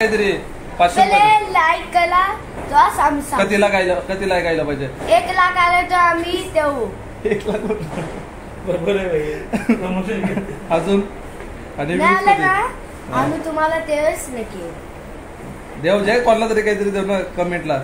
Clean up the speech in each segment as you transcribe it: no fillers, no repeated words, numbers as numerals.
काहीतरी 500 लाईक करा कतीला गायला पाहिजे 1 लाख आले तर आम्ही देऊ 1 लाख बरोबर आहे भाई अजून आणि आम्ही तुम्हाला तेच नक्की देव जय कोणाला तरी काहीतरी देऊ ना कमेंटला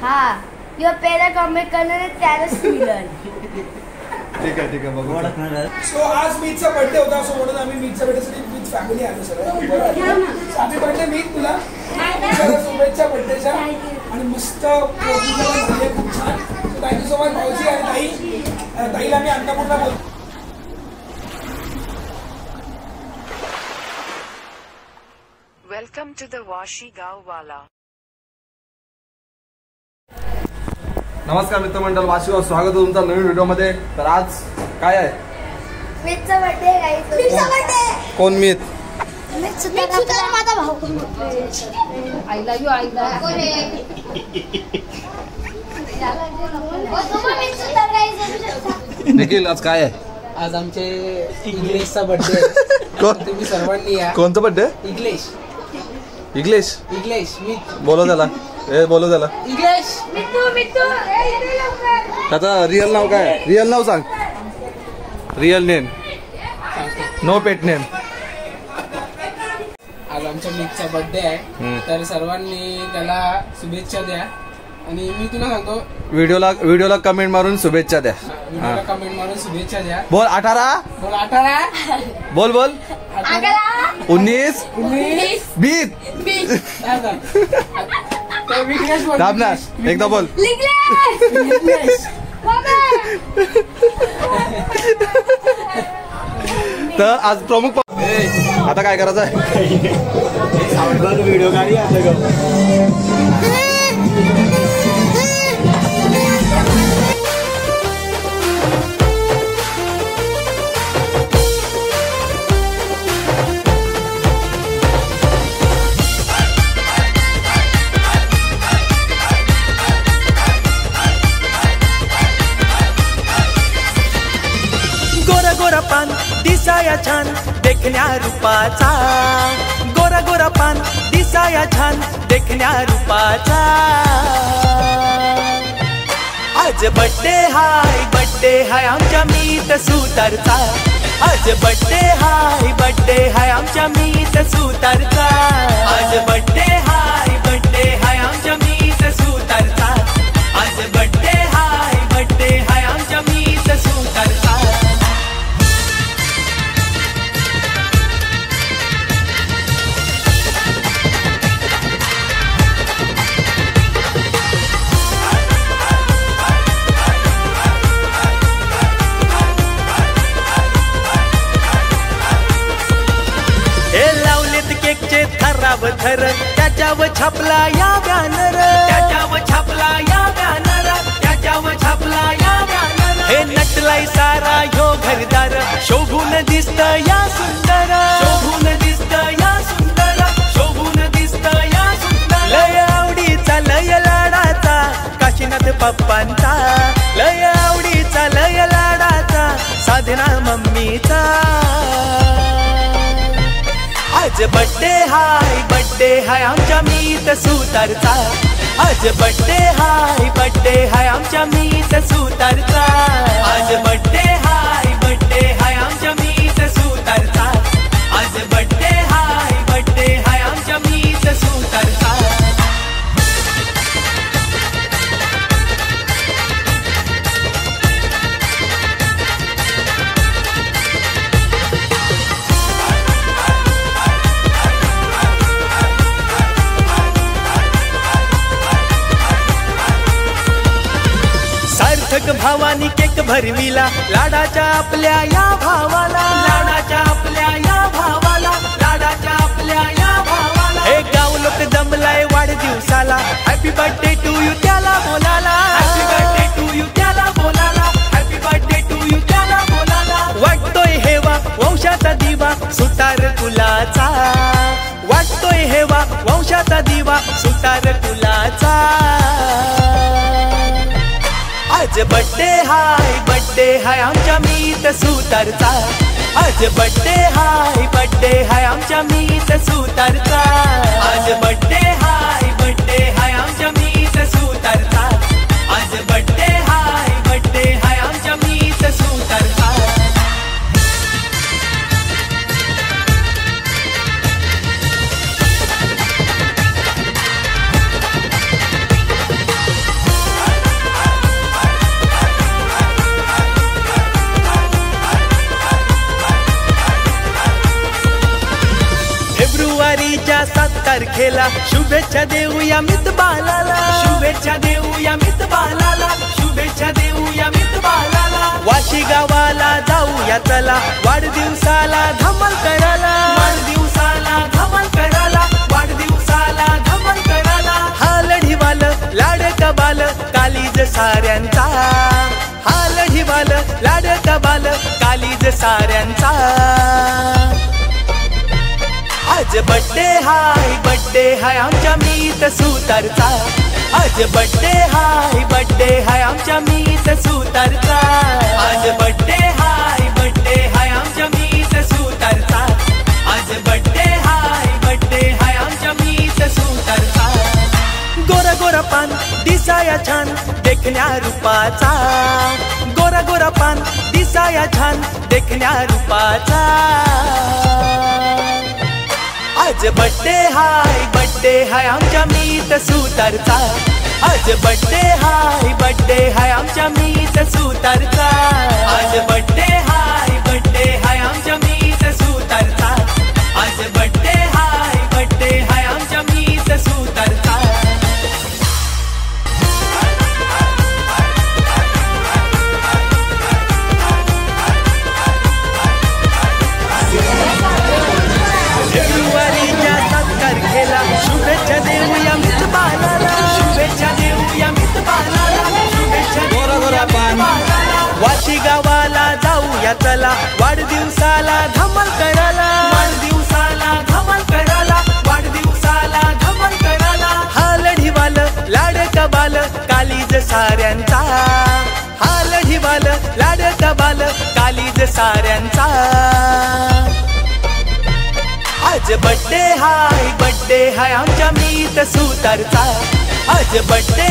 हा यो पहिला कमेंट करणार त्यालाच मिळेल ठीक आहे बघू सो आज मीतचा बर्थडे होता सो म्हणून आम्ही मीतच्या बर्थडेसाठी मीत फॅमिली आलो सगळं हॅपी बर्थडे मीत तुला शुभेच्छा बर्थडेच्या आणि मस्त खूप छान सो थँक्यू सो मच भाऊजी आणि ताईला मी अन्नपूर्णा बोलतो वेलकम टू द वाशी गाववाला. नमस्कार मित्रमंडळ वाशीगाव स्वागत आहे तुमचं नवीन व्हिडिओ मध्ये. तर आज काय आहे मीतचा बर्थडे गाईस मीतचा बर्थडे कोण मीत मीत सुद्धा माझा भाऊ I love you I love कोण आहे निखिल आज काय आहे आज आमचे इंग्लिशचा बर्थडे आहे. तुम्ही सर्वांनी या. कोणता बर्थडे इंग्लिश बोलो त्याला इंग्लिश त्याचा रिअल नाव काय रिअल नाव सांग real name no pet name. आज आमच्या मितचा बर्थडे आहे तर सर्वांनी त्याला शुभेच्छा द्या आणि मी तुला सांगतो व्हिडिओला कमेंट मारून शुभेच्छा द्या. व्हिडिओला कमेंट मारून शुभेच्छा द्या. बोल 18 बोल 19 20 दाब ना एकदा बोल तर आज प्रमुख आता काय करायचं आहे व्हिडिओ काढी गोरा पान दिसाया छान देखण्या रूपाचा गोरा पान दिसाया छान देखण्या रूपाचा आज बर्थडे हाय आमच्या मीत सुतारचा आज बर्थडे हाय आमच्या मीत सुतारचा आज बर्थडे हाय आमच्या मीत सुतारचा आज बर्थडे हाय आमच्या मीत सुतारचा. थर त्याच्यावर छापला या बॅनर हे नटलाय सारा ह्यो घरदार शोभून दिसत या सुंदर लय आवडीचा लय लाडाचा काशीनाथ पप्पांचा लय आवडीचा लय लाडाचा साधना मम्मीचा आज बर्थडे हाय आमच्या मीत सुतारचा आज बर्थडे हाय आमच्या मीत सुतारचा आज बर्थडे हाय आमच्या मीत सुतारचा आज बर्थडे हाय आमच्या मीत सुतारचा. भावानी केक भरविला लाडाच्या आपल्या या भावाला हे गाव लोक जमलाय वाढदिवसाला हॅपी बर्थडे टू यू त्याला बोलाला वाटतोय हेवा वंशाचा दिवा सुतार कुलाचा वाटतोय हेवा वंशाचा दिवा सुतार कुलाचा आज बर्थडे हाय आमच्या मीत सुतारचा आज बड्डे हाय आमच्या मीच सुतारचा आज बड्डे हाय आमच्या मीच सुतारचा आज बड्डे हाय आमच्या मीच सुतारचा फेब्रुवारीच्या 7 तारखेला शुभेच्छा देऊया मितबालाला शुभेच्छा देऊया मितबालाला शुभेच्छा देऊया मितबालाला वाशी गावाला जाऊया चला वाढदिवसाला धमाल करायला वाढदिवसाला धमाल करायला वाढदिवसाला धमाल करायला हा लढीवाल लाडका बाल कालीज साऱ्यांचा हा लढीवाल लाडका बाल कालीज साऱ्यांचा आज बड्डे हाय आमच्या मीत सुतारचा आज बड्डे हाय आमच्या मीत सुतारचा आज बड्डे हाय आमच्या मीत सुतारचा आज बड्डे हाय आमच्या मीत सुतारचा गोरा गोरा पान दिसाया छान देखण्या रूपाचा गोरा गोरा पान दिसाया छान देखण्या रूपाचा आज बड्डे हाय आमच्या मीत सुतारचा आज बड्डे हाय आमच्या मीत सुतारचा आज बड्डे हाय आमच्या मीत सुतारचा आज बड्डे हाय आमच्या मीत सुतारचा फेब्रुवारीच्या 7 तारखेला शुभेच्छा देऊया मितबालाला शुभेच्छा देऊया मितबालाला शुभेच्छा गोरा पान वाशी गावाला जाऊया चला वाढदिवसाला धमाल करायला वाढदिवसाला धमाल करायला वाढदिवसाला धमाल करायला हा लढीवाल लाडका बाल कालीज साऱ्यांचा हा लढीवाल लाडका बाल कालीज साऱ्यांचा आज बड्डे हाय आमच्या मीत सुतारचा आज बड्डे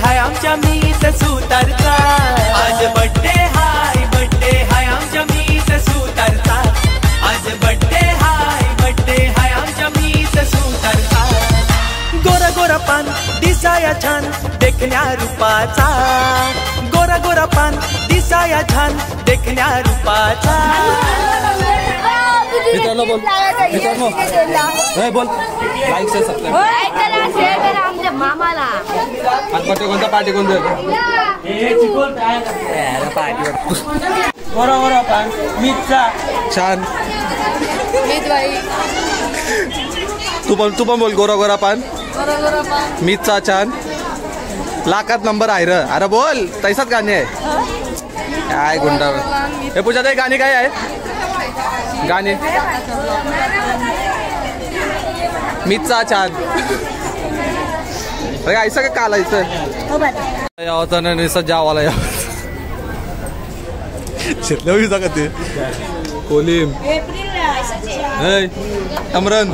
हाय आमच्या मीत सुतारचा आज बड्डे हाय आमच्या मीत सुतारचा आज बड्डे हाय आमच्या मीत सुतारचा गोरा गोरा पान दिसाया छान देखण्या रूपाचा गोरा गोरा पान दिसाया छान देखण्या रूपाचा मित्रांनो बोल बोल लाईक से सबस्क्राइब आमच्या मामाला कोणता पार्टी कोणतं बरोबर पान मीतचा छान तू पण बोल गोरा पान मीतचा छान लाखात नंबर आहे र अरे बोल तैसाच गाणे आहे काय गुंडा हे पूजा ताई गाणी काय आहे गाणे मीतचा छान ऐसा का कालायचं यावं ना निसत जावाला यावं शेतल्या जागा ते कोलिम अमरन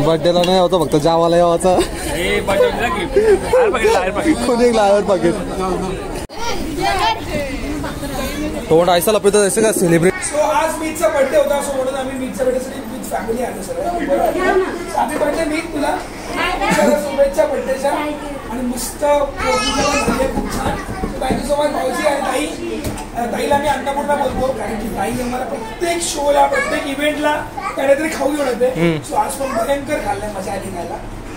बर्थडेला नाही होता फक्त जावाला यावाचा कोणी लायर पाकिट तोंड ऐसा लपत ऐसे का सेलिब्रेट सो आज मीतचा बर्थडे होता सो म्हणून आम्ही मीतच्या बर्थडेसाठी मीत फॅमिली आलो सर हॅपी बर्थडे मीत तुला शुभेच्छा बर्थडेच्या आणि मस्त खूप छान थँक्यू सो मच भाऊजी आणि ताईला मी अन्नपूर्णा बोलतो कारण की ताई आम्हाला प्रत्येक शोला प्रत्येक इव्हेंटला काहीतरी खाऊ घेऊन येते सो आज पण भयंकर खाल्लंय मजा आली खायला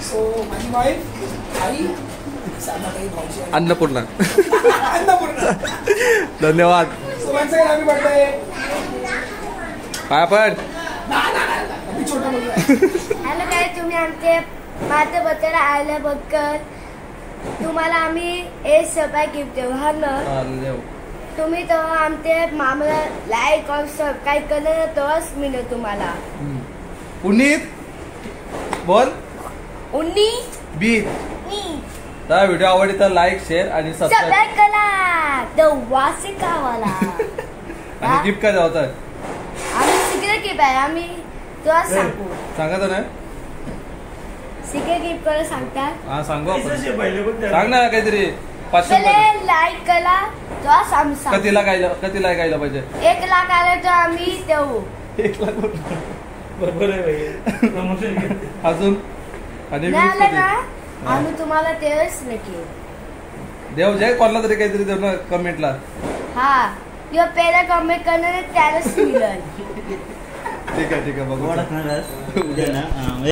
सो माझी वाईफ आई अन्नपूर्णा अन्नपूर्णा धन्यवाद हॅपी बर्थडे पाया पड छोटा मुलगा हॅलो काय तुम्ही आमचे माझ्या बर्थडेला आल्याबद्दल तुम्हाला आम्ही एक सरप्राईज गिफ्ट देऊ हा ना तुम्ही तो आमचे मामाला लाईक और सबस्क्राईब केलं तरच मिळेल तुम्हाला पुनीत बोल उन्नीस बी तर व्हिडिओ आवडली तर लाईक शेअर आणि सबस्क्राईब सबस्क्राईब करा द वाशी गावाला. आणि गिफ्ट काय द्यावं होतं? आम्ही सिक्रेट गिफ्ट आहे. आम्ही तुला सांगू. सांगायचं नाही? सिक्रेट गिफ्ट करा सांगतात. हा सांगू आपण. सांग ना काहीतरी. 500 लाईक करा तुला सांग. कधीला गायला पाहिजे? 1 लाख आले तर आम्ही देऊ. 1 लाख बरोबर आहे भाई. अजून आणि नाही आलं ना आम्ही तुम्हाला तेच नक्की देव जय कोणाला तरी काहीतरी देऊ ना कमेंटला. हा किंवा पहिला कमेंट करणार त्यालाच मिळेल. ठीक आहे बघू. उद्या ना